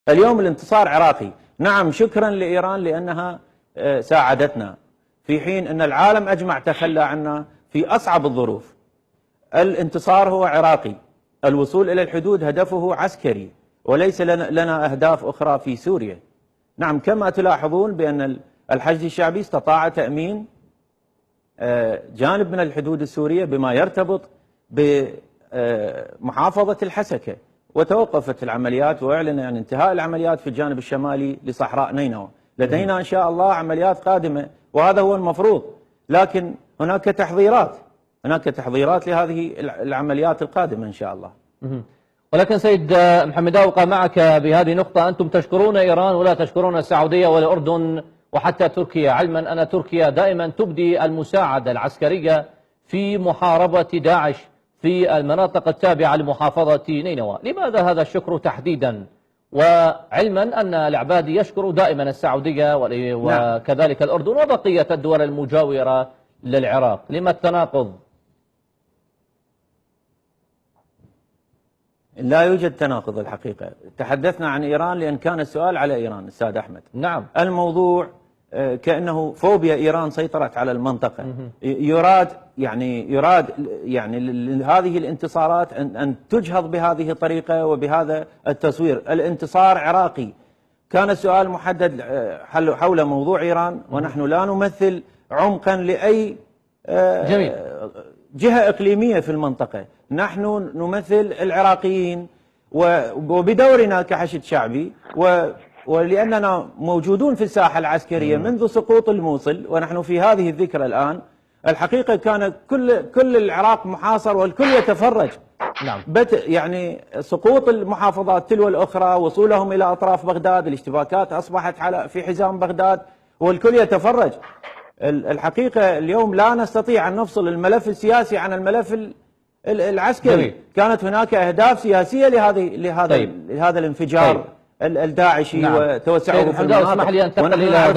اليوم الانتصار عراقي. نعم، شكرا لإيران لأنها ساعدتنا في حين أن العالم أجمع تخلى عنا في أصعب الظروف. الانتصار هو عراقي، الوصول إلى الحدود هدفه عسكري وليس لنا أهداف أخرى في سوريا. نعم، كما تلاحظون بأن الحشد الشعبي استطاع تأمين جانب من الحدود السورية بما يرتبط بمحافظة الحسكة، وتوقفت العمليات وأعلن عن انتهاء العمليات في الجانب الشمالي لصحراء نينوى. لدينا إن شاء الله عمليات قادمة وهذا هو المفروض، لكن هناك تحضيرات لهذه العمليات القادمة إن شاء الله. ولكن سيد محمد أوقع معك بهذه النقطة، أنتم تشكرون إيران ولا تشكرون السعودية والأردن وحتى تركيا، علما أن تركيا دائما تبدي المساعدة العسكرية في محاربة داعش في المناطق التابعة لمحافظة نينوى. لماذا هذا الشكر تحديدا، وعلما أن العبادي يشكر دائما السعودية وكذلك الأردن وبقية الدول المجاورة للعراق؟ لما التناقض؟ لا يوجد تناقض الحقيقة. تحدثنا عن إيران لأن كان السؤال على إيران أستاذ أحمد. نعم، الموضوع كأنه فوبيا إيران سيطرت على المنطقة. يراد هذه الانتصارات أن تجهض بهذه الطريقة وبهذا التصوير. الانتصار عراقي. كان السؤال محدد حول موضوع إيران، ونحن لا نمثل عمقا لأي جهة إقليمية في المنطقة. نحن نمثل العراقيين وبدورنا كحشد شعبي ولأننا موجودون في الساحة العسكرية منذ سقوط الموصل ونحن في هذه الذكرى الآن. الحقيقة كان كل العراق محاصر والكل يتفرج. نعم. يعني سقوط المحافظات تلو الأخرى، وصولهم إلى أطراف بغداد، الاشتباكات أصبحت في حزام بغداد والكل يتفرج. الحقيقة اليوم لا نستطيع أن نفصل الملف السياسي عن الملف العسكري. كانت هناك أهداف سياسية لهذا الانفجار الداعشي. نعم. وتوسعه في المناطق. اسمح لي أن تنتقل إلى